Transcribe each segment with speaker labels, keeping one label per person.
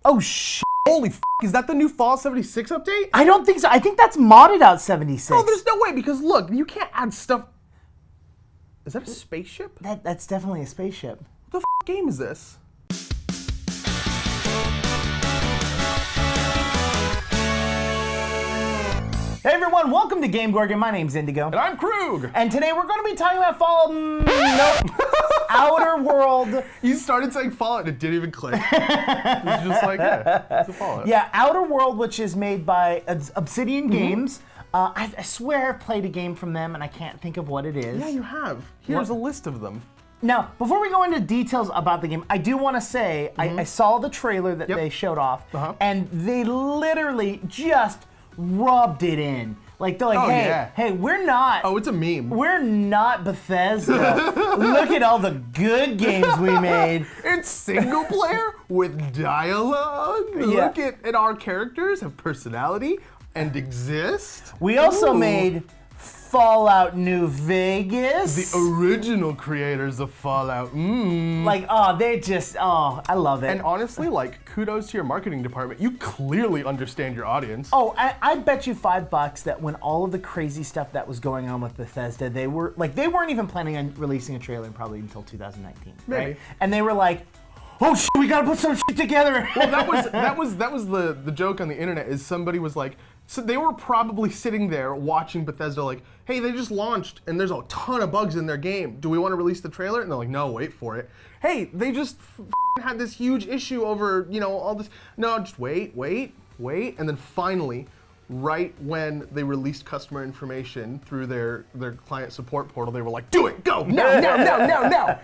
Speaker 1: Oh, shit.
Speaker 2: Holy f***, is that the new Fallout 76 update?
Speaker 1: I don't think so. I think that's modded out 76.
Speaker 2: Oh, there's no way, because look, you can't add stuff. Is that a spaceship?
Speaker 1: That's definitely a spaceship.
Speaker 2: What the f*** game is this?
Speaker 1: Hey everyone, welcome to GameGorgon. My name's Indigo.
Speaker 2: And I'm Krug.
Speaker 1: And today we're going to be talking about Fallout Outer World.
Speaker 2: You started saying Fallout and it didn't even click. It was just like, yeah, it's a Fallout.
Speaker 1: Yeah, Outer World, which is made by Obsidian Games. I swear I've played a game from them and I can't think of what it is.
Speaker 2: Yeah, you have. Here's a list of them.
Speaker 1: Now, before we go into details about the game, I do want to say I saw the trailer that they showed off, and they literally just rubbed it in. Like, they're like, hey, we're not...
Speaker 2: Oh, it's a meme.
Speaker 1: We're not Bethesda. Look at all the good games we made.
Speaker 2: It's single player with dialogue.
Speaker 1: Yeah.
Speaker 2: Look at our characters have personality and exist.
Speaker 1: We also made Fallout New Vegas.
Speaker 2: The original creators of Fallout.
Speaker 1: Like, I love it.
Speaker 2: And honestly, like, kudos to your marketing department. You clearly understand your audience.
Speaker 1: Oh, I bet you $5 that when all of the crazy stuff that was going on with Bethesda, they weren't even planning on releasing a trailer probably until 2019,
Speaker 2: Maybe.
Speaker 1: right? And they were like, oh shit, we gotta put some shit together.
Speaker 2: Well, that was the joke on the internet is somebody was like, so they were probably sitting there watching Bethesda like, hey, they just launched and there's a ton of bugs in their game. Do we want to release the trailer? And they're like, no, wait for it. Hey, they just had this huge issue over, all this. No, just wait. And then finally, right when they released customer information through their client support portal, they were like, do it, go, no.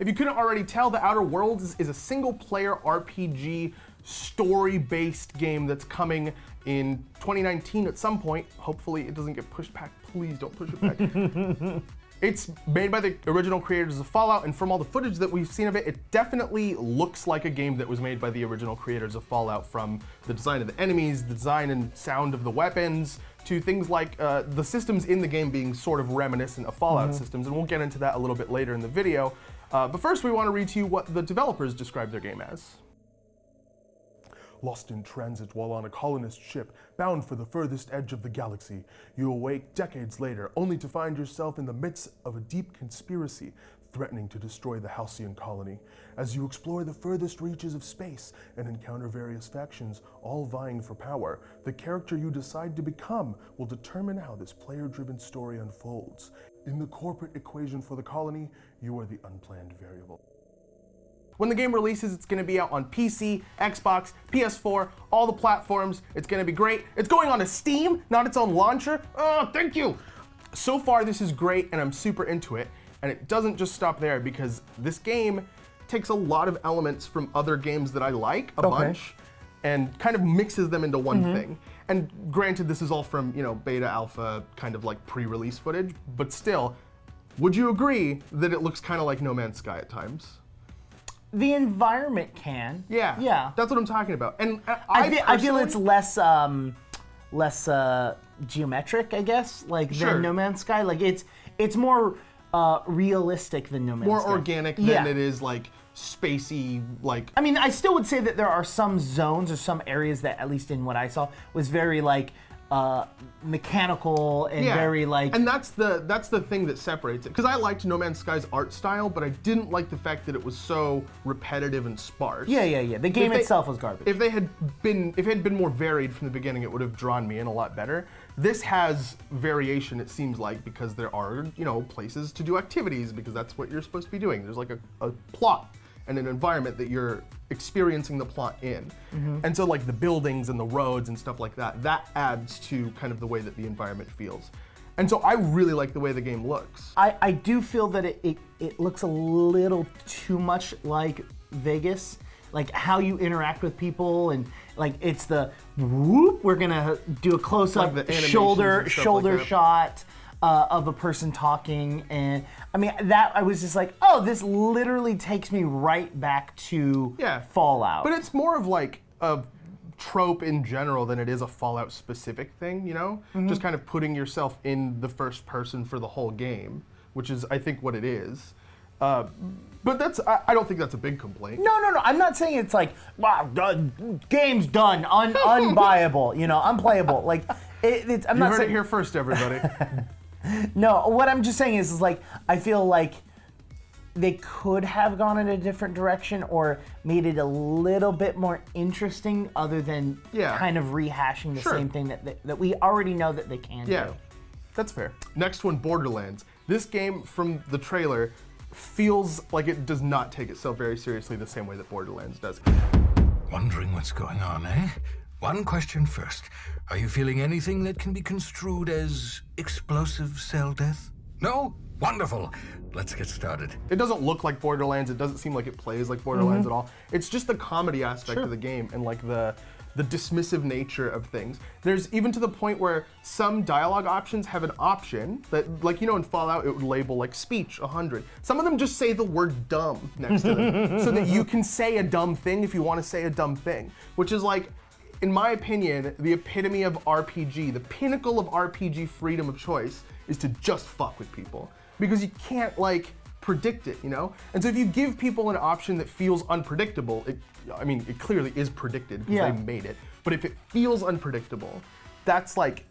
Speaker 2: If you couldn't already tell, The Outer Worlds is a single-player RPG story-based game that's coming in 2019 at some point. Hopefully it doesn't get pushed back. Please don't push it back. It's made by the original creators of Fallout, and from all the footage that we've seen of it, it definitely looks like a game that was made by the original creators of Fallout, from the design of the enemies, the design and sound of the weapons, to things like the systems in the game being sort of reminiscent of Fallout systems, and we'll get into that a little bit later in the video. But first we want to read to you what the developers described their game as. Lost in transit while on a colonist ship, bound for the furthest edge of the galaxy, you awake decades later, only to find yourself in the midst of a deep conspiracy threatening to destroy the Halcyon colony. As you explore the furthest reaches of space and encounter various factions, all vying for power, the character you decide to become will determine how this player-driven story unfolds. In the corporate equation for the colony, you are the unplanned variable. When the game releases, it's going to be out on PC, Xbox, PS4, all the platforms. It's going to be great. It's going on to Steam, not its own launcher. Oh, thank you. So far, this is great, and I'm super into it. And it doesn't just stop there, because this game takes a lot of elements from other games that I like a bunch, and kind of mixes them into one thing. And granted, this is all from, beta, alpha, kind of like pre-release footage, but still, would you agree that it looks kind of like No Man's Sky at times?
Speaker 1: The environment can.
Speaker 2: Yeah. That's what I'm talking about. And
Speaker 1: I feel it's less geometric, I guess, than No Man's Sky. Like it's more realistic than No Man's Sky.
Speaker 2: More organic than it is like spacey, like.
Speaker 1: I mean, I still would say that there are some zones or some areas that, at least in what I saw, was very like mechanical and very like.
Speaker 2: And that's the thing that separates it. Because I liked No Man's Sky's art style, but I didn't like the fact that it was so repetitive and sparse.
Speaker 1: Yeah. The game itself was garbage.
Speaker 2: If it had been more varied from the beginning, it would have drawn me in a lot better. This has variation, it seems like, because there are, places to do activities, because that's what you're supposed to be doing. There's like a plot and an environment that you're experiencing the plot in. And so like the buildings and the roads and stuff like that adds to kind of the way that the environment feels. And so I really like the way the game looks.
Speaker 1: I do feel that it looks a little too much like Vegas, like how you interact with people, and like it's the whoop, we're gonna do a close-up
Speaker 2: like
Speaker 1: shoulder shot of a person talking, and I mean that I was just like, oh, this literally takes me right back to Fallout.
Speaker 2: But it's more of like a trope in general than it is a Fallout specific thing, Just kind of putting yourself in the first person for the whole game, which is I think what it is. But I don't think that's a big complaint.
Speaker 1: No. I'm not saying it's like, wow, game's done, unbuyable, unplayable. Like, I'm
Speaker 2: You
Speaker 1: not
Speaker 2: heard
Speaker 1: saying
Speaker 2: it here first, everybody.
Speaker 1: No, what I'm just saying is like, I feel like they could have gone in a different direction or made it a little bit more interesting, other than kind of rehashing the same thing that we already know that they can do.
Speaker 2: That's fair. Next one, Borderlands. This game, from the trailer, feels like it does not take itself very seriously the same way that Borderlands does.
Speaker 3: Wondering what's going on, eh? One question first. Are you feeling anything that can be construed as explosive cell death? No? Wonderful. Let's get started.
Speaker 2: It doesn't look like Borderlands. It doesn't seem like it plays like Borderlands at all. It's just the comedy aspect of the game and like the dismissive nature of things. There's even to the point where some dialogue options have an option that, like, in Fallout, it would label like speech 100. Some of them just say the word dumb next to them so that you can say a dumb thing if you want to say a dumb thing, which is like, in my opinion, the epitome of RPG, the pinnacle of RPG freedom of choice is to just fuck with people, because you can't like predict it, And so if you give people an option that feels unpredictable, it clearly is predicted because they made it. But if it feels unpredictable, that's like,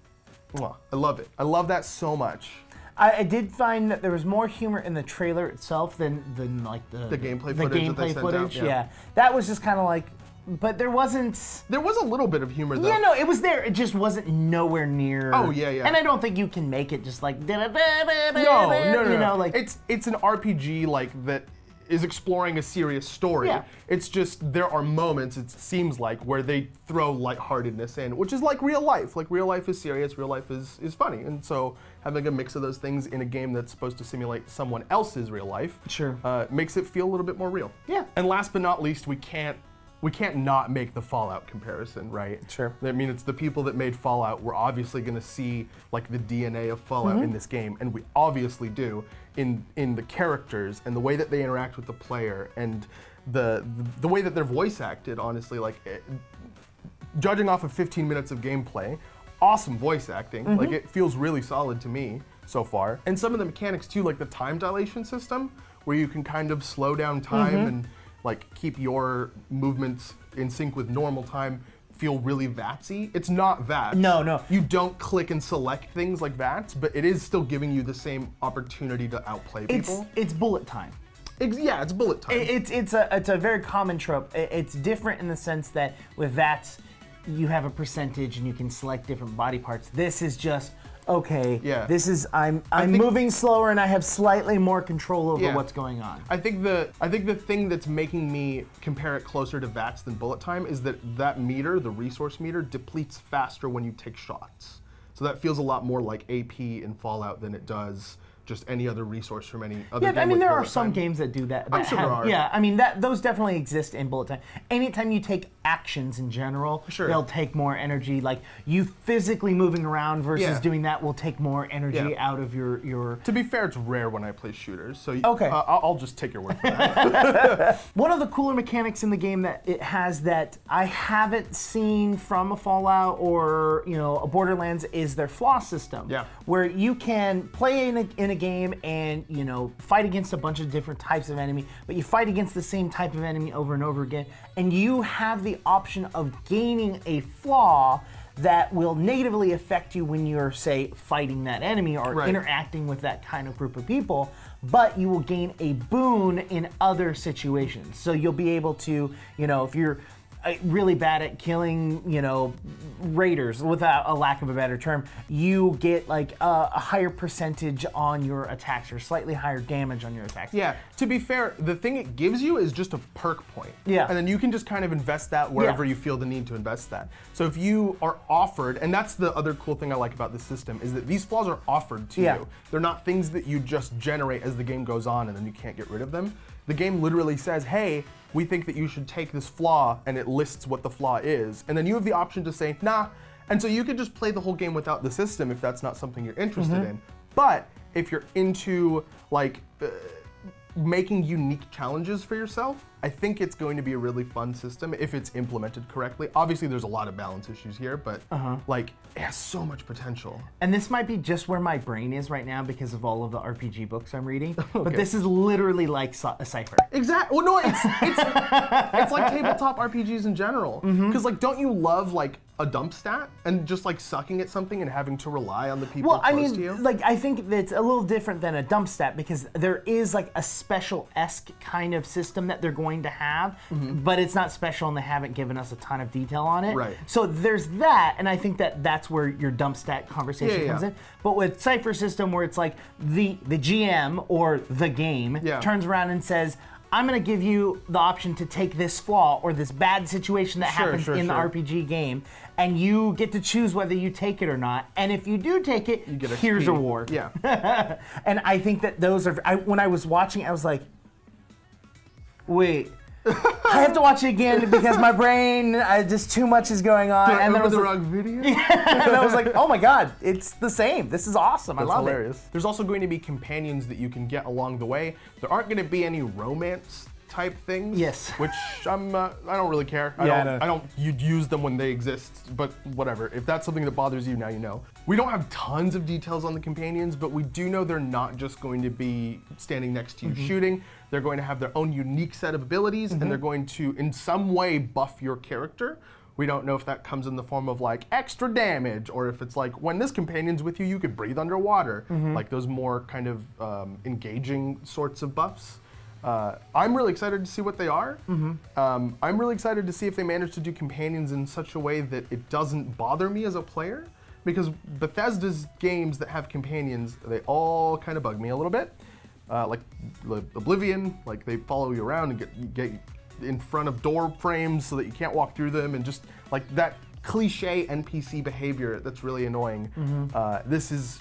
Speaker 2: I love it. I love that so much.
Speaker 1: I did find that there was more humor in the trailer itself than like the
Speaker 2: gameplay footage.
Speaker 1: The gameplay footage, yeah. That was just kind of like, but there wasn't.
Speaker 2: There was a little bit of humor though.
Speaker 1: Yeah, no, it was there. It just wasn't nowhere near.
Speaker 2: Oh yeah.
Speaker 1: And I don't think you can make it just like.
Speaker 2: No.
Speaker 1: Like
Speaker 2: it's an RPG like that is exploring a serious story.
Speaker 1: Yeah.
Speaker 2: It's just there are moments, it seems like, where they throw lightheartedness in, which is like real life. Like real life is serious, real life is funny, and so having a mix of those things in a game that's supposed to simulate someone else's real life, makes it feel a little bit more real.
Speaker 1: Yeah.
Speaker 2: And last but not least, we can't not make the Fallout comparison, right?
Speaker 1: Sure.
Speaker 2: I mean, it's the people that made Fallout. We're obviously going to see like the DNA of Fallout in this game, and we obviously do in the characters and the way that they interact with the player and the way that they're voice acted. Honestly, like judging off of 15 minutes of gameplay, awesome voice acting. Like it feels really solid to me so far. And some of the mechanics too, like the time dilation system, where you can kind of slow down time and like keep your movements in sync with normal time, feel really VATSy. It's not VATS.
Speaker 1: No.
Speaker 2: You don't click and select things like VATS, but it is still giving you the same opportunity to outplay people.
Speaker 1: It's bullet time.
Speaker 2: It's bullet time.
Speaker 1: It's a very common trope. It's different in the sense that with VATS, you have a percentage and you can select different body parts. This is just, okay, this is, I'm moving slower and I have slightly more control over what's going on.
Speaker 2: I think the thing that's making me compare it closer to VATS than bullet time is that meter, the resource meter, depletes faster when you take shots. So that feels a lot more like AP in Fallout than it does just any other resource from any other game.
Speaker 1: Yeah, I mean, there are
Speaker 2: bullet
Speaker 1: some
Speaker 2: time.
Speaker 1: games that do that.
Speaker 2: I'm sure there are.
Speaker 1: Yeah, I mean, those definitely exist in bullet time. Anytime you take actions in general, they'll take more energy. Like, you physically moving around versus doing that will take more energy out of your...
Speaker 2: To be fair, it's rare when I play shooters, so I'll just take your word for that.
Speaker 1: One of the cooler mechanics in the game that it has that I haven't seen from a Fallout or a Borderlands is their flaw system.
Speaker 2: Yeah.
Speaker 1: Where you can play in a game and fight against a bunch of different types of enemy, but you fight against the same type of enemy over and over again, and you have the option of gaining a flaw that will negatively affect you when you're, say, fighting that enemy or interacting with that kind of group of people, but you will gain a boon in other situations. So you'll be able to, if you're really bad at killing, raiders, without a lack of a better term, you get like a higher percentage on your attacks or slightly higher damage on your attacks.
Speaker 2: Yeah, to be fair, the thing it gives you is just a perk point.
Speaker 1: Yeah.
Speaker 2: And then you can just kind of invest that wherever you feel the need to invest that. So if you are offered, and that's the other cool thing I like about the system, is that these flaws are offered to you. They're not things that you just generate as the game goes on and then you can't get rid of them. The game literally says, hey, we think that you should take this flaw, and it lists what the flaw is. And then you have the option to say, nah. And so you could just play the whole game without the system if that's not something you're interested in. But if you're into like making unique challenges for yourself. I think it's going to be a really fun system if it's implemented correctly. Obviously, there's a lot of balance issues here, but like it has so much potential.
Speaker 1: And this might be just where my brain is right now because of all of the RPG books I'm reading. But this is literally like a Cypher.
Speaker 2: Exactly. Well, no, it's like tabletop RPGs in general. Because like, don't you love like a dump stat and just like sucking at something and having to rely on the people close to you?
Speaker 1: Like I think that's a little different than a dump stat because there is like a special-esque kind of system that they're going to have, but it's not special and they haven't given us a ton of detail on it.
Speaker 2: Right.
Speaker 1: So there's that, and I think that that's where your dump stat conversation comes in. But with Cypher system, where it's like the GM or the game turns around and says, I'm going to give you the option to take this flaw or this bad situation that happens in the RPG game, and you get to choose whether you take it or not. And if you do take it, here's a reward.
Speaker 2: Yeah.
Speaker 1: And I think that those are, when I was watching, I was like, wait, I have to watch it again because my brain, just too much is going on.
Speaker 2: Did I
Speaker 1: and
Speaker 2: open the wrong video?
Speaker 1: And I was like, oh my God, it's the same. This is awesome. I love
Speaker 2: hilarious.
Speaker 1: it.
Speaker 2: There's also going to be companions that you can get along the way. There aren't going to be any romance type things.
Speaker 1: Yes.
Speaker 2: Which I don't really care. I don't you'd use them when they exist, but whatever. If that's something that bothers you, now you know. We don't have tons of details on the companions, but we do know they're not just going to be standing next to you shooting. They're going to have their own unique set of abilities, and they're going to, in some way, buff your character. We don't know if that comes in the form of like extra damage, or if it's like when this companion's with you, you could breathe underwater. Like those more kind of engaging sorts of buffs. I'm really excited to see what they are. I'm really excited to see if they manage to do companions in such a way that it doesn't bother me as a player. Because Bethesda's games that have companions, they all kind of bug me a little bit. Like Oblivion, like they follow you around and get in front of door frames so that you can't walk through them, and just like that cliche NPC behavior that's really annoying. This is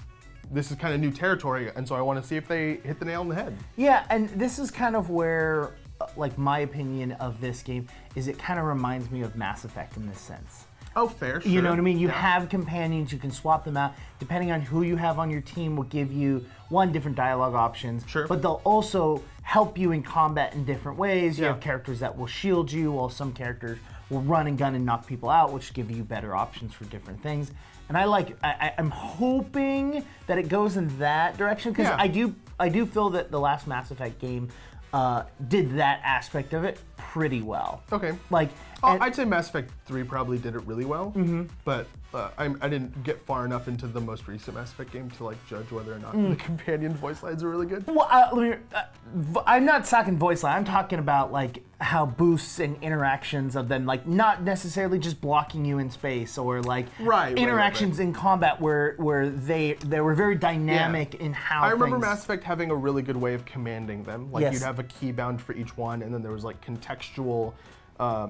Speaker 2: kind of new territory, and so I want to see if they hit the nail on the head. Yeah,
Speaker 1: and this is kind of where, like, my opinion of this game is it kind of reminds me of Mass Effect in this sense.
Speaker 2: Oh, fair, sure.
Speaker 1: You know what I mean? You have companions, you can swap them out. Depending on who you have on your team will give you, different dialogue options. But they'll also help you in combat in different ways. You have characters that will shield you, while some characters will run and gun and knock people out, which give you better options for different things. And I'm hoping that it goes in that direction, because I do feel that the last Mass Effect game did that aspect of it pretty well.
Speaker 2: Okay.
Speaker 1: Like,
Speaker 2: I'd say Mass Effect 3 probably did it really well, but I didn't get far enough into the most recent Mass Effect game to like judge whether or not the companion voice lines are really good.
Speaker 1: Well, I'm not talking voice line. I'm talking about like how boosts and interactions of them, like not necessarily just blocking you in space, or like interactions in combat where they were very dynamic in how.
Speaker 2: I remember Mass Effect having a really good way of commanding them. Like you'd have a key bound for each one, and then there was like contextual.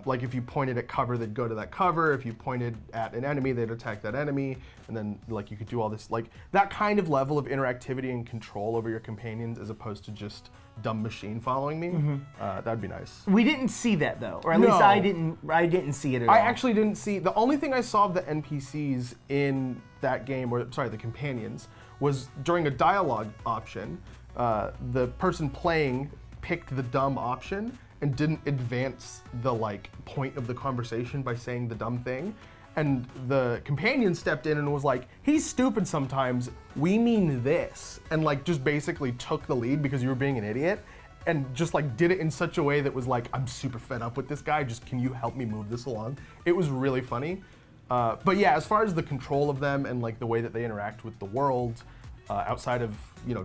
Speaker 2: Like if you pointed at cover, they'd go to that cover. If you pointed at an enemy, they'd attack that enemy. And then like you could do all this, like that kind of level of interactivity and control over your companions, as opposed to just dumb machine following me. That'd be nice.
Speaker 1: We didn't see that though, or at least I didn't see it at all.
Speaker 2: I actually didn't see, the only thing I saw of the NPCs in that game, or sorry, the companions, was during a dialogue option, the person playing picked the dumb option and didn't advance the like point of the conversation by saying the dumb thing. And the companion stepped in and was like, he's stupid sometimes, we mean this. And like just basically took the lead because you were being an idiot, and just like did it in such a way that was like, I'm super fed up with this guy, just can you help me move this along? It was really funny. But yeah, as far as the control of them and like the way that they interact with the world, outside of,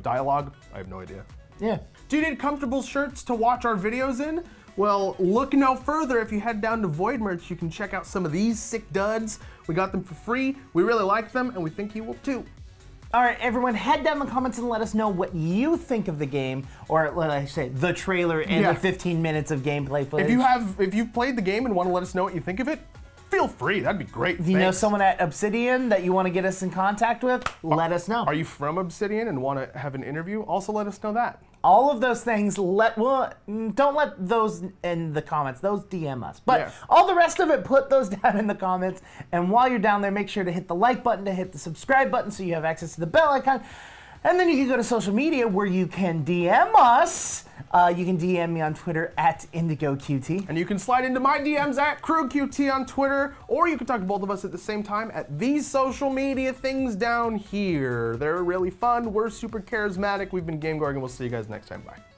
Speaker 2: dialogue, I have no idea.
Speaker 1: Yeah.
Speaker 2: Do you need comfortable shirts to watch our videos in? Well, look no further. If you head down to Void Merch, you can check out some of these sick duds. We got them for free. We really like them, and we think you will too.
Speaker 1: All right, everyone, head down in the comments and let us know what you think of the game, or let I say, the trailer and the 15 minutes of gameplay footage.
Speaker 2: If you've played the game and want to let us know what you think of it, feel free. That'd be great.
Speaker 1: If you know someone at Obsidian that you want to get us in contact with, let us know.
Speaker 2: Are you from Obsidian and want to have an interview? Also, let us know that.
Speaker 1: All of those things, don't let those in the comments. Those DM us. But all the rest of it, put those down in the comments. And while you're down there, make sure to hit the like button, to hit the subscribe button so you have access to the bell icon. And then you can go to social media where you can DM us. You can DM me on Twitter at IndigoQT.
Speaker 2: And you can slide into my DMs at QueueQT on Twitter, or you can talk to both of us at the same time at these social media things down here. They're really fun. We're super charismatic. We've been GameGorgon. We'll see you guys next time. Bye.